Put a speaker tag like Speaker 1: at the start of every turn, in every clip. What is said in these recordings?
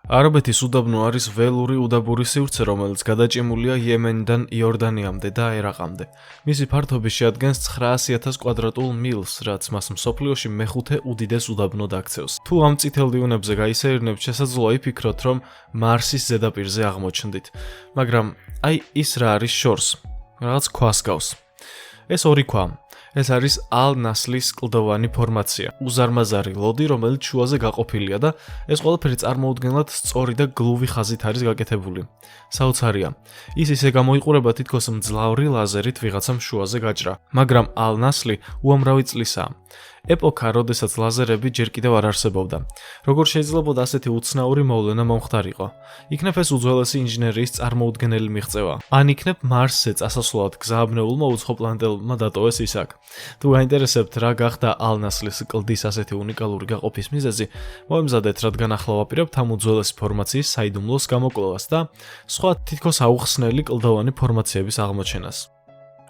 Speaker 1: არაბეთის უდაბნო არის ველური უდაბური სივრცე, რომელიც გადაჭიმულია იემენიდან იორდანიამდე და ერაყამდე. მისი ფართობი შეადგენს 900,000 კვადრატულ მილს, რაც მას მსოფლიოში მეხუთე უდიდეს უდაბნოდ აქცევს. თუ ამ წითელ დიუნებზე გაისეირნებთ, შესაძლოა იფიქროთ, რომ მარსის ზედაპირზე აღმოჩნდით. მაგრამ ის რა არის შორს? რაღაც ქვას გავს. ეს ორი ქვა. ეს არის ალ-ნასლის კლდოვანი ფორმაცია, უზარმაზარი ლოდი, რომელიც შუაზე გაყოფილია და ეს ყველაფერი წარმოუდგენლად სწორი და გლუვი ხაზით არის გაკეთებული. საოცარია. ის ისე გამოიყურება თითქოს მძლავრი ლაზერით ვიღაცამ შუაზე გაჭრა, მაგრამ ალ-ნასლი უამრავი წლისაა. ეპოქა, როდესაც ლაზერები ჯერ კიდევ არ არსებობდა. როგორ შეიძლება ასეთი უცნაური მოვლენა მომხდარიყო? იქნებ ეს უძველესი ინჟინერიის წარმოუდგენელი მიღწევა. ან იქნებ მარსზე წასასვლელად გზააბნეულმა უცხოპლანეტელმა დატოვეს ის აქ. თუ გაინტერესებთ რა გახდა ალ-ნასლის კლდის ასეთი უნიკალური გაყოფის მიზეზი, მოემზადეთ, რადგან ახლა ვაპირებთ ამ უძველესი ფორმაციის საიდუმლოს გამოკვლევას და სხვა თითქოს აუხსნელი კლდოვანი ფორმაციების აღმოჩენას.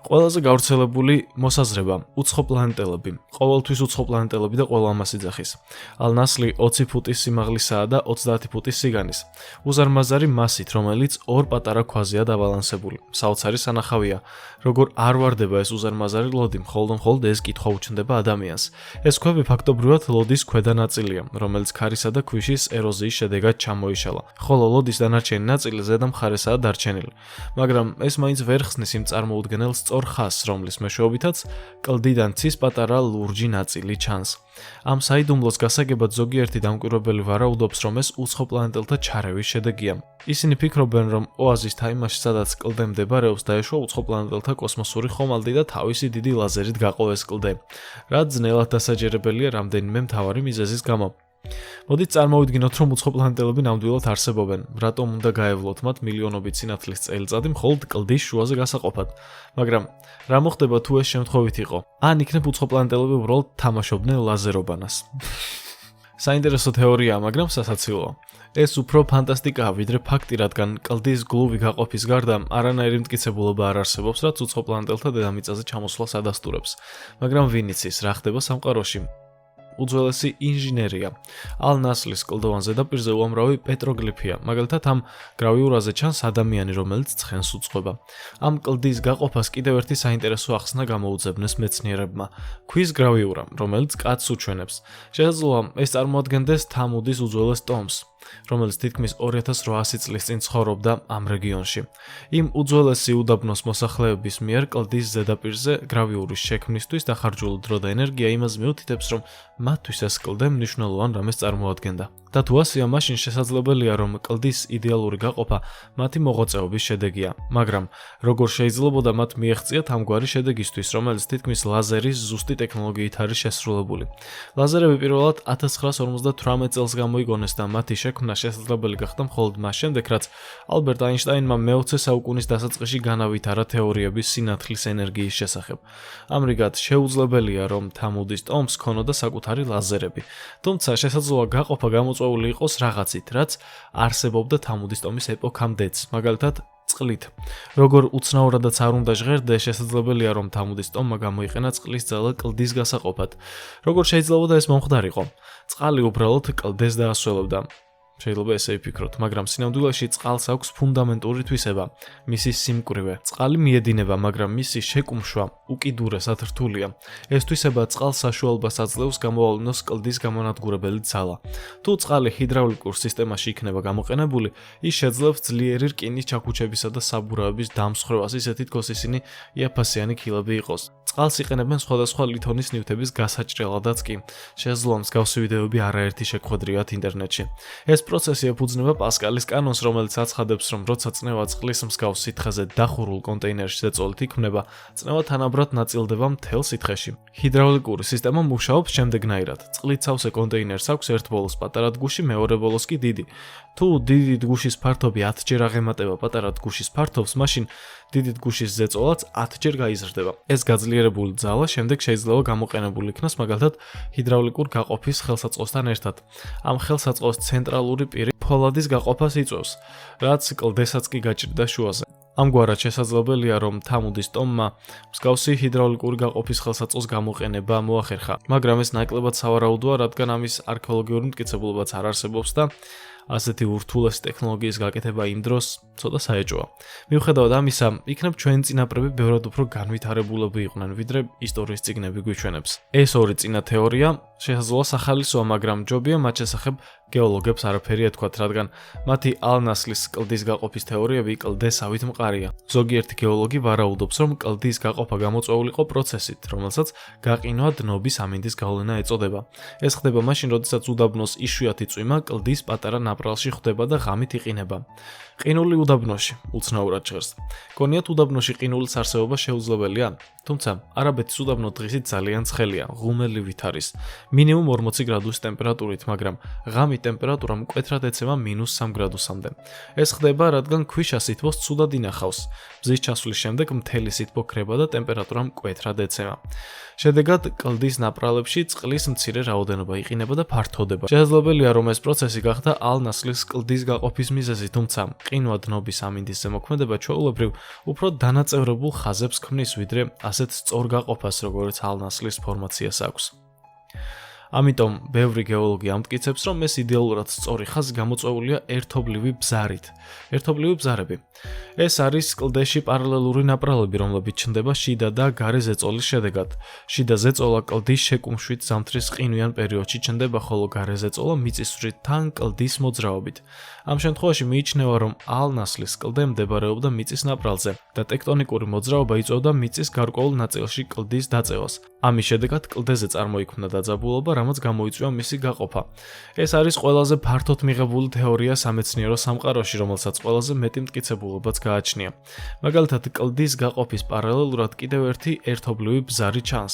Speaker 1: ყველაზე გავრცელებული მოსაზრება უცხოპლანეტელები, ყოველთვის უცხოპლანეტელები და ყველა ამას იძახის. ალ-ნასლი 20 ფუტის სიმაღლისაა და 30 ფუტის სიგანის. უზარმაზარი მასით, რომელიც ორ პატარა ქვაზეა დაბალანსებული. საოცარი სანახავია, როგორ არ ვარდება ეს უზარმაზარი ლოდი, მხოლოდ ეს კითხვა უჩნდება ადამიანს. ეს ქვები ფაქტობრივად ლოდის ქვედა ნაწილია, რომელიც ქარისა და ქვიშის ეროზიის შედეგად ჩამოიშალა, ხოლო ლოდის დანარჩენი ნაწილი ზედა მხარესაა დარჩენილი. მაგრამ ეს მაინც ვერ ხსნის იმ წარმოუდგენელ სწორ ხაზს, რომლის მეშვეობითაც კლდიდან ცის პატარა ლურჯი ნაწილი ჩანს. ამ საიდუმლოს გასაგებად ზოგიერთი დამკვირვებელი ვარაუდობს, რომ ეს უცხოპლანეტელთა ჩარევის შედეგია. ისინი ფიქრობენ, რომ ოაზის თაიმაში, სადაც კლდე მდებარეობს, დაეშვა უცხოპლანეტელთა კოსმოსური ხომალდი და თავისი დიდი ლაზერით გაყო ეს კლდე, რაც ძნელად დასაჯერებელია რამდენიმე მთავარი მიზეზის გამო. მოდით წარმოვიდგინოთ, რომ უცხოპლანეტელები ნამდვილად არსებობენ. რატომ უნდა გაევლოთ მათ მილიონობით სინათლის წელიწადი მხოლოდ კლდის შუაზე გასაყოფად? მაგრამ რა მოხდება თუ ეს შემთხვევით იყო? ან იქნებ უცხოპლანეტელები უბრალოდ თამაშობდნენ ლაზერობანას? საინტერესო თეორიაა, მაგრამ სასაცილოა. ეს უფრო ფანტასტიკაა, ვიდრე ფაქტი, რადგან კლდის გლუვი გაყოფის გარდა არანაირი მტკიცებულობა არ არსებობს, რაც უცხოპლანეტელთა დედამიწაზე ჩამოსვლას ადასტურებს. მაგრამ ვინ იცის, რა ხდება სამყაროში? უძველესი ინჟინერია. ალ-ნასლის კლდოვან ზედაპირზე უამრავი პეტროგლიფია, მაგალითად ამ გრავიურაზე ჩანს ადამიანი, რომელიც ცხენს უძღვება. ამ კლდის გაყოფას კიდევ ერთი საინტერესო ახსნა გამოუძებნეს მეცნიერებმა. ქვის გრავიურა, რომელიც კაცს უჩვენებს. შესაძლოა ეს წარმოადგენდეს თამუდის უძველეს ტომს, რომელიც თითქმის 2800 წლის წინ ცხოვრობდა ამ რეგიონში. იმ უძველესი უდაბნოს მოსახლეების მიერ კლდის ზედაპირზე გრავიურის შექმნისთვის დახარჯული დრო და ენერგია იმას მიუთითებს, რომ მათთვის ეს კლდე მნიშვნელოვან რამეს წარმოადგენდა. და თუ ასეა, მაშინ შესაძლებელია, რომ კლდის იდეალური გაყოფა მათი მოღვაწეობის შედეგია. მაგრამ როგორ შეიძლებოდა მათ მიეღწიათ ამგვარი შედეგისთვის, რომელიც თითქმის ლაზერის ზუსტი ტექნოლოგიით არის შესრულებული? ლაზერები პირველად 1958 წელს გამოიგონეს და მათი შექმნა შესაძლებელი გახდა მხოლოდ მას შემდეგ, რაც ალბერტ აინშტაინმა მე-20 საუკუნის დასაწყისში განავითარა თეორიების სინათლის ენერგიის შესახებ. ამრიგად, შეუძლებელია, რომ თამუდის ტომს ჰქონოდა საკუთარი ლაზერები. თუმცა შესაძლოა გაყოფა გამოწვეული იყოს რაღაცით, რაც არსებობდა თამუდის ტომის ეპოქამდეც, მაგალითად წყლით. როგორ უცნაურადაც არ უნდა ჟღერდეს, შესაძლებელია, რომ თამუდის ტომმა გამოიყენა წყლის ძალა კლდის გასაყოფად. როგორ შეიძლება ეს მომხდარიყო? წყალი უბრალოდ კლდეს დაასველებდა. შეიძლება ესე იფიქროთ, მაგრამ სინამდვილეში წყალს აქვს ფუნდამენტური თვისება, მისი სიმკვრივე. წყალი მიედინება, მაგრამ მისი შეკუმშვა უკიდურესად რთულია. ეს თვისება წყალს საშუალებას აძლევს გამოავლინოს კლდის გამანადგურებელი ძალა. თუ წყალი ჰიდრაულიკურ სისტემაში იქნება გამოყენებული, ის შეძლებს ძლიერი რკინის ჩაქუჩებისა და საბურავების დამსხვრევას, ისე თითქოს ისინი იაფასიანი ქილები იყოს. წყალს იყენებენ სხვადასხვა ლითონის ნივთების გასაჭრელადაც კი. შესაძლოა მსგავსი ვიდეოები არაერთი შეგვხვედრიათ ინტერნეტში. ეს პროცესი ეფუძნება პასკალის კანონს, რომელიც აცხადებს, რომ როცა წნევა წყლის მსგავს სითხეზე დახურულ კონტეინერში ზეწოლით იქმნება, წნევა თანაბრად ნაწილდება მთელ სითხეში. ჰიდრაულიკური სისტემა მუშაობს შემდეგნაირად. წყლით სავსე კონტეინერს აქვს ერთ ბოლოს პატარა დგუში, მეორე ბოლოს კი დიდი. თუ დიდი დგუშის ფართობი 10-ჯერ აღემატება პატარა დგუშის ფართობს, მაშინ დიდი დგუშის ზეწოლაც 10-ჯერ გაიზრდება. ეს გაძლიერებული ძალა შემდეგ შეიძლება გამოყენებული იქნას მაგალითად ჰიდრაულიკურ გაყოფის ხელსაწყოსთან ერთად. ამ ხელსაწყოს ცენტრალური პირი ფოლადის გაყოფას იწვევს, რაც კლდესაც კი გაჭრიდა შუაზე. ამგვარად შესაძლებელია, რომ თამუდის ტომმა მსგავსი ჰიდრაულიკური გაყოფის ხელსაწყოს გამოყენება მოახერხა, მაგრამ ეს ნაკლებად სავარაუდოა, რადგან ამის არქეოლოგიური მტკიცებულებაც არ არსებობს და ასეთი ურთულესი ტექნოლოგიის გაკეთება იმ დროს ცოტა საეჭვოა. მიუხედავად ამისა, იქნებ ჩვენი წინაპრები ბევრად უფრო განვითარებულები იყვნენ, ვიდრე ისტორიის წიგნები გვიჩვენებს. ეს ორი წინა თეორია შესაძლოა სახალისოა, მაგრამ ჯობია მათ შესახებ გეოლოგებს არაფერი ეთქვათ, რადგან მათი ალ-ნასლის კლდის გაყოფის თეორიები კლდესავით მყარია. ზოგიერთი გეოლოგი ვარაუდობს, რომ კლდის გაყოფა გამოწვეულიყო პროცესით, რომელსაც გაყინვა დნობის ამინდის გავლენა ეწოდება. ეს ხდება მაშინ, როდესაც უდაბნოს იშვიათი წვიმა კლდის პატარა ნაპრალში ხვდება და ღამით იყინება. ყინული უდაბნოში უცნაურად ჟღერს. გონიათ უდაბნოში ყინულის არსებობა შეუძლებელია? თუმცა არაბეთის უდაბნო დღისით ძალიან ცხელია, ღუმელივით არის. მინიმუმ 40 გრადუსის ტემპერატურით, მაგრამ ღამით ტემპერატურა მკვეთრად ეცემა -3 გრადუსამდე. ეს ხდება, რადგან ქვიშა სითბოს ცუდად ინახავს. მზის ჩასვლის შემდეგ მთელი სითბო ქრება და ტემპერატურა მკვეთრად ეცემა. შედეგად კლდის ნაპრალებში წყლის მცირე რაოდენობა იყინება და ფართოდება. შესაძლებელია, რომ ეს პროცესი გახდა ალ-ნასლის კლდის გაყოფის მიზეზი, თუმცა ყინვა დნობის ამინდის ზემოქმედება ჩვეულებრივ უფრო დანაწევრებულ ხაზებს ქმნის, ვიდრე ასეთ სწორ გაყოფას, როგორც ალ-ნასლის ფორმაციას აქვს. ამიტომ ბევრი გეოლოგი ამტკიცებს, რომ ეს იდეალურად სწორი ხაზი გამოწვეულია ერთობლივი ბზარით. ერთობლივი ბზარები. ეს არის კლდეში პარალელური ნაპრალები, რომლებიც ჩნდება შიდა და გარე ზეწოლის შედეგად. შიდა ზეწოლა კლდის შეკუმშვით ზამთრის ყინვიან პერიოდში ჩნდება, ხოლო გარე ზეწოლა მიწისძვრით თან კლდის მოძრაობით. ამ შემთხვევაში მიიჩნევა, რომ ალ-ნასლის კლდე მდებარეობდა მიწის ნაპრალზე და ტექტონიკური მოძრაობა იწვევდა მიწის გარკვეულ ნაწილში კლდის დაწევას. ამის შედეგად კლდეზე წარმოიქმნა დაძაბულობა, რამაც გამოიწვია მისი გაყოფა. ეს არის ყველაზე ფართოდ მიღებული თეორია სამეცნიერო სამყაროში, რომელსაც ყველაზე მეტი მტკიცებულებაც გააჩნია. მაგალითად, კლდის გაყოფის პარალელურად კიდევ ერთი ერთობლივი ბზარი ჩანს,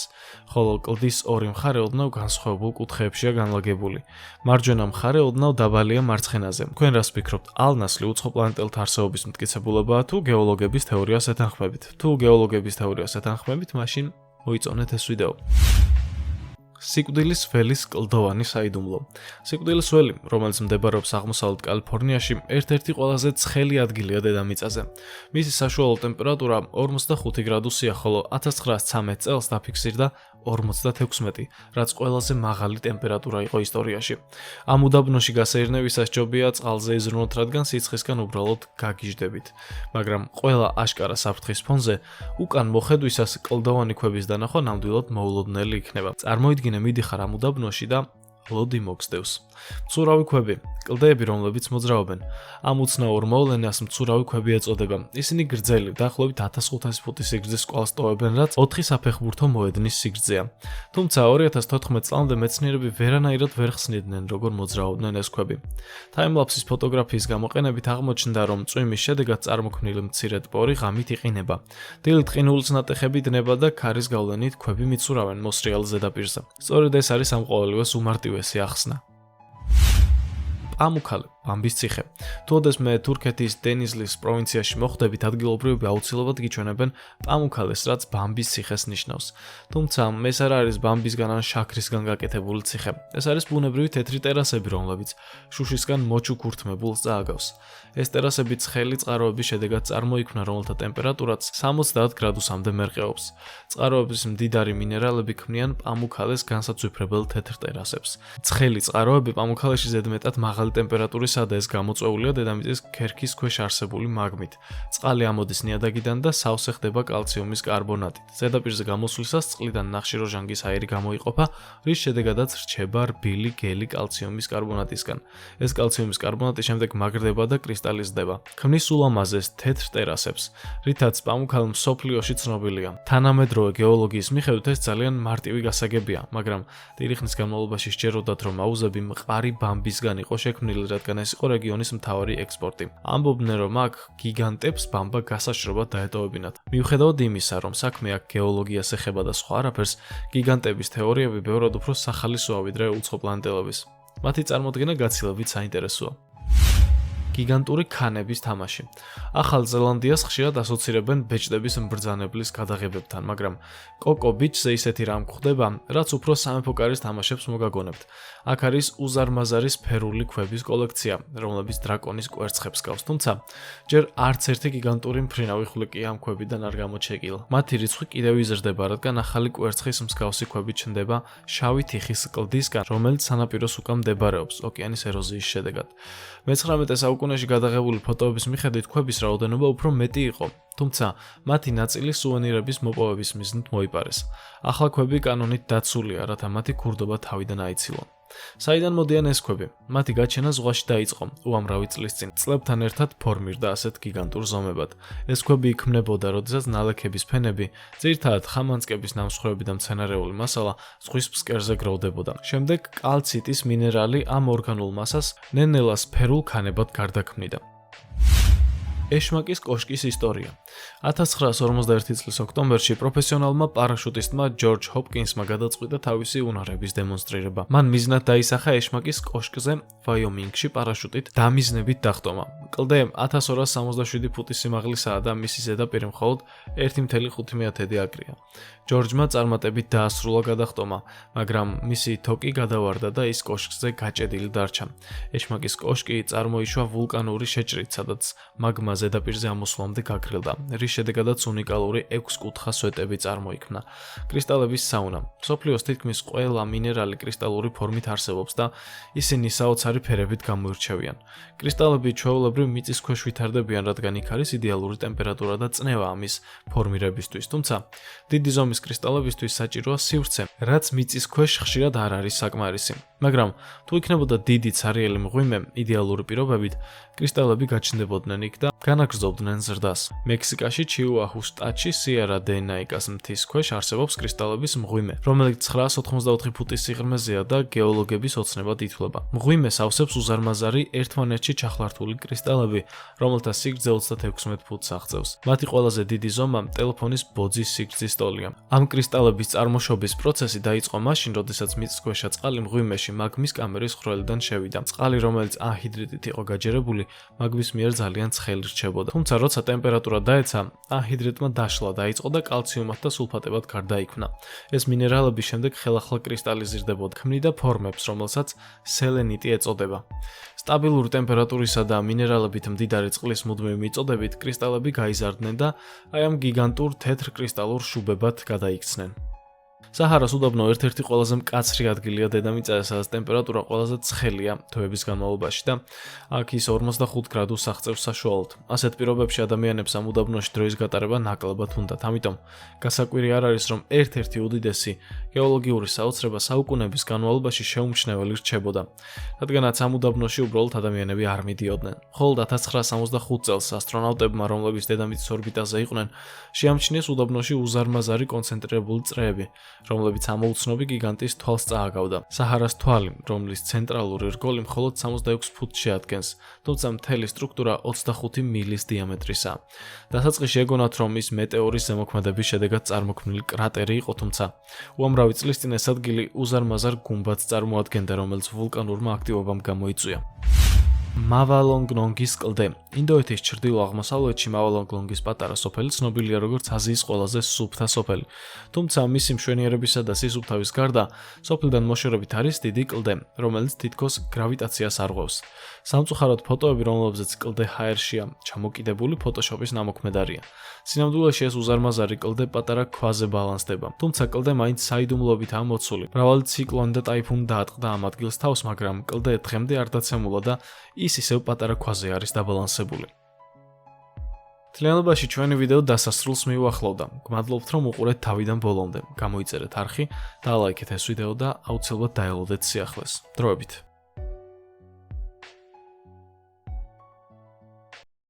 Speaker 1: ხოლო კლდის ორი მხარე ოდნავ განსხვავებულ კუთხეებშია განლაგებული. მარჯვენა მხარე ოდნავ დაბალია მარცხენაზე. თქვენ რას ფიქრობთ, ალ-ნასლი უცხო პლანეტელთა არსებობის მტკიცებულებაა თუ გეოლოგების თეორიას ეთანხმებით? თუ გეოლოგების თეორიას ეთანხმებით, მაშინ მოიწონეთ ეს ვიდეო. სიკვდილის ველის კლდოვანი საიდუმლო. სიკვდილის ველი, რომელიც მდებარეობს აღმოსავლეთ კალიფორნიაში, ერთ-ერთი ყველაზე ცხელი ადგილია დედამიწაზე. მისი საშუალო ტემპერატურა 45 გრადუსია, ხოლო 1913 წელს დაფიქსირდა 56, რაც ყველაზე მაღალი ტემპერატურა იყო ისტორიაში. ამ უდაბნოში გასეირნებისას ჯობია წყალზე იზრუნოთ, რადგან სიცხისგან უბრალოდ გაგიჟდებით. მაგრამ ყველა აშკარა საფრთხის ფონზე უკან მოხედვისას კლდოვანი ქვების დანახვა ნამდვილად მოულოდნელი იქნება. წარმოიდგინე, მიდიხარ ამ უდაბნოში და ლოდი მოგსდევს. მცურავი ქვები, კლდეები, რომლებიც მოძრაობენ. ამ უცნაურ მოვლენას მცურავი ქვები ეწოდება. ისინი გრძელი, დაახლოებით 1500 ფუტის სიგრძის კვალს ტოვებენ, რაც 4 საფეხბურთო მოედნის სიგრძეა. თუმცა 2014 წლამდე მეცნიერები ვერანაირად ვერ ხსნიდნენ, როგორ მოძრაობდნენ ეს ქვები. ტაიმლაფსის ფოტოგრაფიის გამოყენებით აღმოჩნდა, რომ წვიმის შედეგად წარმოქმნილი მცირედ პორი ღამით იყინება. დილით ყინულის ნატეხები დნება და ქარის გავლენით ქვები მიცურავენ მოსრიალ ზედაპირზე. სწორედ ეს არის ამ ყოველივეს უმარტივესი ახსნა. პამუქალე, ბამბის ციხე. თუ ოდესმე თურქეთის დენიზლის პროვინციაში მოხვდებით, ადგილობრივები აუცილებლად გიჩვენებენ პამუქალეს, რაც ბამბის ციხეს ნიშნავს. თუმცა ეს არ არის ბამბისგან ან შაქრისგან გაკეთებული ციხე. ეს არის ბუნებრივი თეთრი ტერასები, რომლებიც შუშისგან მოჩუქურთმებულს წააგავს. ეს ტერასები ცხელი წყაროების შედეგად წარმოიქმნა, რომელთა ტემპერატურაც 70 გრადუსამდე მერყეობს. წყაროების მდიდარი მინერალები ქმნიან პამუქალეს განსაცვიფრებელ თეთრ ტერასებს. ცხელი წყაროები პამუქალეში ზედმეტად მაღალი ტემპერატურისა და ეს გამოწვეულია დედამიწის ქერქის ქვეშ არსებული მაგმით. წყალი ამოდის ნიადაგიდან და სავსე ხდება კალციუმის კარბონატით. ზედაპირზე გამოსვლისას წყლიდან ნახშირორჟანგის აირი გამოიყოფა, რის შედეგადაც რჩება რბილი გელი კალციუმის კარბონატისგან. ეს კალციუმის კარბონატი შემდეგ მაგრდება და კრისტალიზდება. ქმნის ულამაზეს თეთრ ტერასებს, რითაც პამუქალე მსოფლიოში ცნობილია. თანამედროვე გეოლოგიის მიხედვით ეს ძალიან მარტივი გასაგებია, მაგრამ დიდი ხნის განმავლობაში სჯეროდათ, რომ აუზები მყარი ბამბისგან იყო შექმნილი, რადგან ეს იყო რეგიონის მთავარი ექსპორტი. ამბობდნენ, რომ აქ გიგანტებს ბამბა გასაშრობად დაეტოვებინათ. მიუხედავად იმისა, რომ საქმე აქ გეოლოგიას ეხება და სხვა არაფერს, გიგანტების თეორიები ბევრად უფრო სახალისოა ვიდრე უცხოპლანეტელების. მათი წარმოდგენა გაცილებით საინტერესოა. გიგანტური ქანების თამაში. ახალ ზელანდიას ხშირად ასოცირებენ ბეჭდების მბრძანებლის გადაღებებთან, მაგრამ კოკო ბიჩზე ისეთი რამ გვხდება, რაც უფრო სამეფო კარის თამაშებს მოგაგონებთ. აქ არის უზარმაზარი სფერული ქვების კოლექცია, რომლებიც დრაკონის კვერცხებს გავს, თუმცა ჯერ არც ერთი გიგანტური მფრინავი ხვლიკი ამ ქვებიდან არ გამოჩეკილა. მათი რიცხვი კიდევ იზრდება, რადგან ახალი კვერცხის მსგავსი ქვები ჩნდება შავი თიხის კლდისგან, რომელიც სანაპიროს უკან მდებარეობს ოკეანის ეროზიის შედეგად. მე-19 საუკუნეში გადაღებული ფოტოების მიხედვით ქვების რაოდენობა უფრო მეტი იყო, თუმცა მათი ნაწილი სუვენირების მოპოვების მიზნით მოიპარეს. ახლა ქვები კანონით დაცულია, რათა მათი ქურდობა თავიდან აიცილონ. საიდან მოდიან ეს ქვები? მათი გაჩენა ზღვაში დაიწყო უამრავი წლის წინ. წლებთან ერთად ფორმირდა ასეთ გიგანტურ ზომებად. ეს ქვები იქმნებოდა, როდესაც ნალექების ფენები, ძირითადად ხამანწკების ნამსხვრევები და მცენარეული მასალა ზღვის ფსკერზე გროვდებოდა. შემდეგ კალციტის მინერალი ამ ორგანულ მასას ნელ-ნელა სფერულ ქანებად გარდაქმნიდა. ეშმაკის კოშკის ისტორია. 1951 წლის ოქტომბერში პროფესიონალმა პარაშუტისტმა ჯორჯ ჰოპკინსმა გადაწყვიტა თავისი უნარების დემონსტრირება. მან მიზნად დაისახა ეშმაკის კოშკზე ვაიომინგში პარაშუტით დამიზნებით დახტომა. კლდე 1267 ფუტის სიმაღლისაა და მისი ზედაპირი მხოლოდ 1.5 აკრია. ჯორჯმა წარმატებით დაასრულა გადახტომა, მაგრამ მისი თოკი გადავარდა და ის კოშკზე გაჭედილი დარჩა. ეშმაკის კოშკი წარმოიშვა ვულკანური შეჭრით, სადაც მაგმა ზედაპირზე ამოსვლამდე გაგრილდა, რის შედეგადაც უნიკალური 6 კუთხა სვეტები წარმოიქმნა. კრისტალების საუნა. მსოფლიოს თითქმის ყველა მინერალი კრისტალური ფორმით არსებობს და ისინი საოცარი ფერებით გამოირჩევიან. კრისტალები ჩვეულებრივ მიწის ქვეშ ვითარდებიან, რადგან იქ არის იდეალური ტემპერატურა და წნევა ამის ფორმირებისთვის, თუმცა დიდი ზომის კრისტალებისთვის საჭიროა სივრცე, რაც მიწის ქვეშ ხშირად არ არის საკმარისი. მაგრამ თუ იქნებოდა დიდი ცარიელი მღვიმე იდეალური პირობებით, კრისტალები გაჩნდებოდნენ იქ და განაგრძობდნენ ზრდას. მექსიკაში ჩიუაჰუს შტატში სიერა-დე-ნაიკას მთის ქვეშ არსებობს კრისტალების მღვიმე, რომელიც 984 ფუტის სიღრმეზეა და გეოლოგების ოცნებად ითვლება. მღვიმეს ავსებს უზარმაზარი ერთმანეთში ჩახლართული კრისტალები, რომელთა სიგრძე 36 ფუტს აღწევს. მათი ყველაზე დიდი ზომა ტელეფონის ბოძის სიგრძის ტოლია. ამ კრისტალების წარმოშობის პროცესი დაიწყო მაშინ, როდესაც მიწისქვეშა წყალი მღვიმეში მაგმის კამერის ხვრელიდან შევიდა. წყალი, რომელიც აჰიდრიტით იყო გაჯერებული, მაგმის მიერ ძალიან ცხელი რჩებოდა. თუმცა როცა ტემპერატურა დაეცა, აჰიდრიტმა დაშლა, დაიწყო და კალციუმად და სულფატებად გარდაიქმნა. ეს მინერალები შემდეგ ხელახლა კრისტალიზირდებოდა, ქმნიდა ფორმებს, რომელსაც სელენიტი ეწოდება. სტაბილური ტემპერატურისა და მინერალებით მდიდარი წყლის მუდმივი მიწოდებით კრისტალები გაიზარდნენ და აი ამ გიგანტურ თეთრ კრისტალურ შუბებად გადაიქცნენ. საჰარას უდაბნო ერთ-ერთი ყველაზე მკაცრი ადგილია დედამიწაზე, სადაც ტემპერატურა ყველაზე ცხელია თვეების განმავლობაში და აქ ის 45 გრადუსს აღწევს საშუალოდ. ასეთ პირობებში ადამიანებს ამ უდაბნოში დროის გატარება ნაკლებად უნდათ. ამიტომ გასაკვირი არ არის, რომ ერთ-ერთი უდიდესი გეოლოგიური საოცრება საუკუნეების განმავლობაში შეუმჩნეველი რჩებოდა. რადგანაც ამ უდაბნოში უბრალოდ ადამიანები არ მიდიოდნენ. მხოლოდ 1965 წელს ასტრონავტებმა, რომლებიც დედამიწის ორბიტაზე იყვნენ, შეამჩნიეს უდაბნოში უზარმაზარი კონცენტრირებული წრეები, რომლებიც ამოუცნობი გიგანტის თვალს წააგავდა. საჰარას თვალი, რომლის ცენტრალური რგოლი მხოლოდ 66 ფუტს შეადგენს, თუმცა მთელი სტრუქტურა 25 მილის დიამეტრისაა. დასაწყისში ეგონათ, რომ ის მეტეორის ზემოქმედების შედეგად წარმოქმნილი კრატერი იყო, თუმცა უამრავი წლის წინ ეს ადგილი უზარმაზარ გუმბათს წარმოადგენდა, რომელიც ვულკანურმა აქტივობამ გამოიწვია. მავალონგ-ნონგის კლდე. ინდოეთის ჩრდილო-აღმოსავლეთში მავალონგ-ნონგის პატარა სოფელი ცნობილია როგორც აზიის ყველაზე სუფთა სოფელი. თუმცა მისი მშვენიერებისა და სისუფთავის გარდა, სოფლიდან მოშორებით არის დიდი კლდე, რომელიც თითქოს გრავიტაციას არღვევს. სამწუხაროდ ფოტოები, რომლებზეც კლდე ჰაერშია ჩამოკიდებული, ფოტოშოპის ნამოქმედარია. სინამდვილეში ეს უზარმაზარი კლდე პატარა ქვაზე ბალანსდება, თუმცა კლდე მაინც საიდუმლოებითაა მოცული. მრავალი ციკლონი და ტაიფუნი დაატყდა ამ ადგილს თავს, მაგრამ კლდე დღემდე არ დაცემულა და ის ისევ პატარა ქვაზე არის დაბალანსებული. თლიანობაში ჩვენი ვიდეო დასასრულს მიუახლოვდა. გმადლობთ, რომ უყურეთ თავიდან ბოლომდე. გამოიწერეთ არხი, დალაიქეთ ეს ვიდეო და აუცილებლად დაელოდეთ სიახლეს. დროებით.